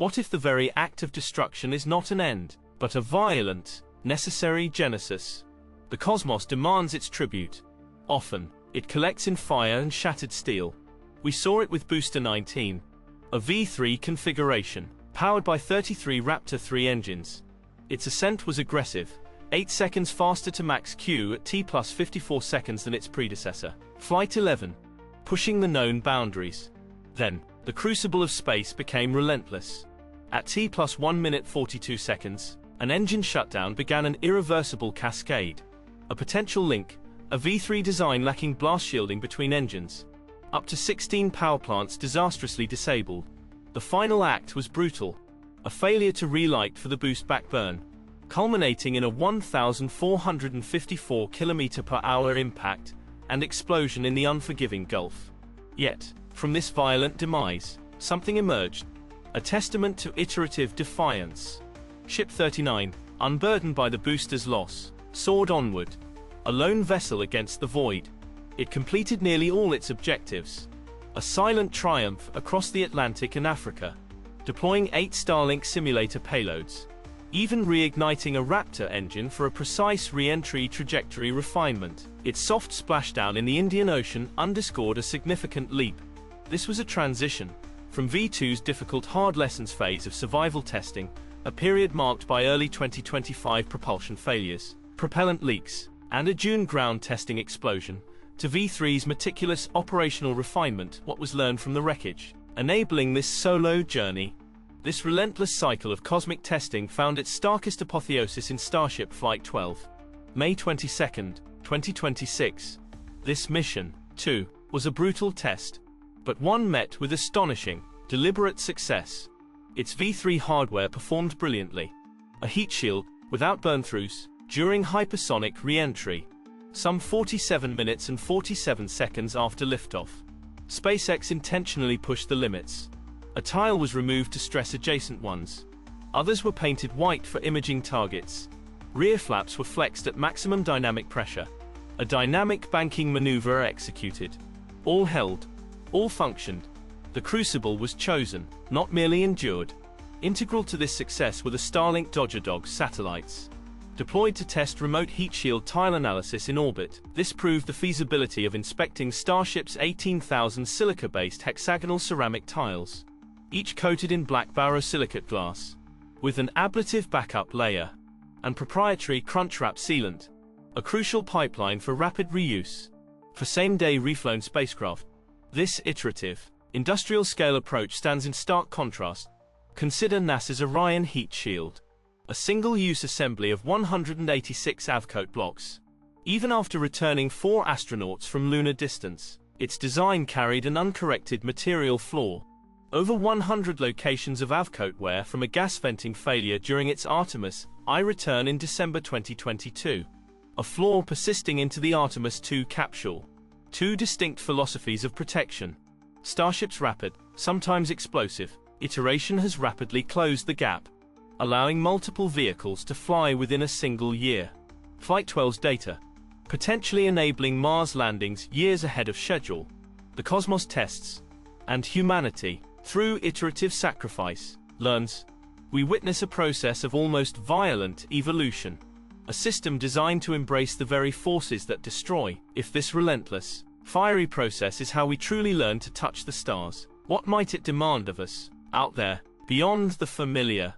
What if the very act of destruction is not an end, but a violent, necessary genesis? The cosmos demands its tribute. Often, it collects in fire and shattered steel. We saw it with Booster 19, a V3 configuration, powered by 33 Raptor 3 engines. Its ascent was aggressive, 8 seconds faster to max Q at T plus 54 seconds than its predecessor, Flight 11, pushing the known boundaries. Then, the Crucible of space became relentless. At T plus 1 minute 42 seconds, an engine shutdown began an irreversible cascade. A potential link, a V3 design lacking blast shielding between engines. Up to 16 power plants disastrously disabled. The final act was brutal. A failure to relight for the boost backburn, culminating in a 1,454 km/h impact and explosion in the unforgiving Gulf. Yet, from this violent demise, something emerged. A testament to iterative defiance. Ship 39, unburdened by the booster's loss, soared onward, a lone vessel against the void. It completed nearly all its objectives. A silent triumph across the Atlantic and Africa, deploying 8 Starlink simulator payloads, even reigniting a Raptor engine for a precise re-entry trajectory refinement. Its soft splashdown in the Indian Ocean underscored a significant leap. This was a transition from V2's difficult hard lessons phase of survival testing, a period marked by early 2025 propulsion failures, propellant leaks, and a June ground testing explosion, to V3's meticulous operational refinement, what was learned from the wreckage, enabling this solo journey. This relentless cycle of cosmic testing found its starkest apotheosis in Starship Flight 12, May 22, 2026. This mission, too, was a brutal test, but one met with astonishing, deliberate success. Its V3 hardware performed brilliantly. A heat shield, without burn-throughs, during hypersonic re-entry, some 47 minutes and 47 seconds after liftoff. SpaceX intentionally pushed the limits. A tile was removed to stress adjacent ones. Others were painted white for imaging targets. Rear flaps were flexed at maximum dynamic pressure. A dynamic banking maneuver executed. All held. All functioned. The Crucible was chosen, not merely endured. Integral to this success were the Starlink Dodger satellites. Deployed to test remote heat shield tile analysis in orbit, this proved the feasibility of inspecting Starship's 18,000 silica-based hexagonal ceramic tiles, each coated in black borosilicate glass, with an ablative backup layer, and proprietary crunch-wrap sealant, a crucial pipeline for rapid reuse. For same-day reflown spacecraft, this iterative, industrial-scale approach stands in stark contrast. Consider NASA's Orion heat shield, a single-use assembly of 186 avcoat blocks. Even after returning 4 astronauts from lunar distance, its design carried an uncorrected material flaw. Over 100 locations of avcoat wear from a gas venting failure during its Artemis I return in December 2022. A flaw persisting into the Artemis II capsule. 2 distinct philosophies of protection. Starship's rapid, sometimes explosive, iteration has rapidly closed the gap, allowing multiple vehicles to fly within a single year. Flight 12's data, potentially enabling Mars landings years ahead of schedule. The cosmos tests, and humanity, through iterative sacrifice, learns. We witness a process of almost violent evolution. A system designed to embrace the very forces that destroy. If this relentless, fiery process is how we truly learn to touch the stars, what might it demand of us, out there, beyond the familiar?